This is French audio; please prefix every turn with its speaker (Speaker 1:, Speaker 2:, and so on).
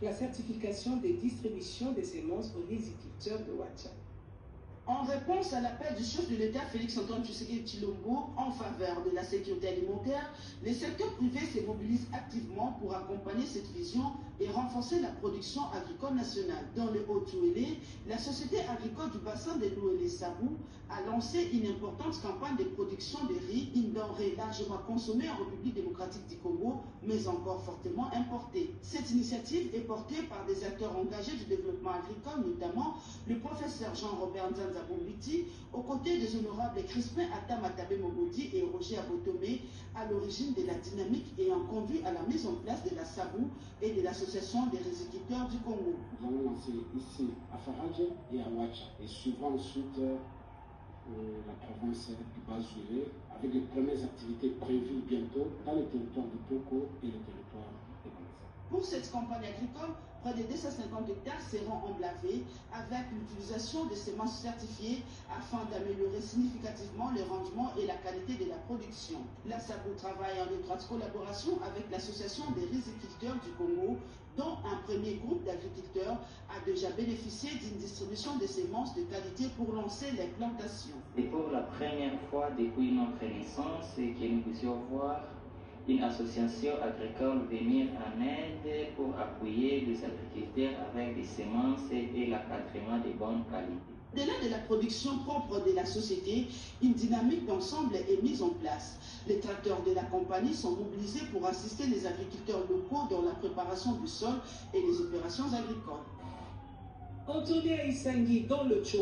Speaker 1: la certification des distributions des semences aux riziculteurs de Ouacha.
Speaker 2: En réponse à l'appel du chef de l'État Félix-Antoine Tshisekedi Tshilombo en faveur de la sécurité alimentaire, les secteurs privés se mobilisent activement pour accompagner cette vision et renforcer la production agricole nationale. Dans le Haut-Touélé, la société agricole du bassin de l'Ouélé Sabou a lancé une importante campagne de production de riz, une denrée largement consommée en République démocratique du Congo, mais encore fortement importée. Cette initiative est portée par des acteurs engagés du développement agricole, notamment le professeur Jean-Robert Nzanza Bombiti, aux côtés des honorables Crispin Atamatabe Mobodi et Roger Abotomé, à l'origine de la dynamique ayant conduit à la mise en place de la Sabou et de l'Association des riziculteurs du Congo.
Speaker 3: Nous allons lancer ici à Faradje et à Ouacha, et suivant ensuite la province du Bas-Ouélé, avec les premières activités prévues bientôt dans le territoire de Toko et le territoire de Banza.
Speaker 2: Pour cette campagne agricole, près de 250 hectares seront emblavés avec l'utilisation de semences certifiées afin d'améliorer significativement le rendement et la qualité de la production. La SABO travaille en étroite collaboration avec l'Association des riziculteurs du Congo, dont un premier groupe d'agriculteurs a déjà bénéficié d'une distribution de semences de qualité pour lancer les plantations.
Speaker 4: C'est pour la première fois depuis notre naissance que nous puissions voir une association agricole venir en aide pour appuyer les agriculteurs avec des semences et l'encadrement de bonne qualité.
Speaker 2: Au-delà de la production propre de la société, une dynamique d'ensemble est mise en place. Les tracteurs de la compagnie sont mobilisés pour assister les agriculteurs locaux dans la préparation du sol et les opérations agricoles.
Speaker 1: Anthony Aïsangui dans le Tchoko.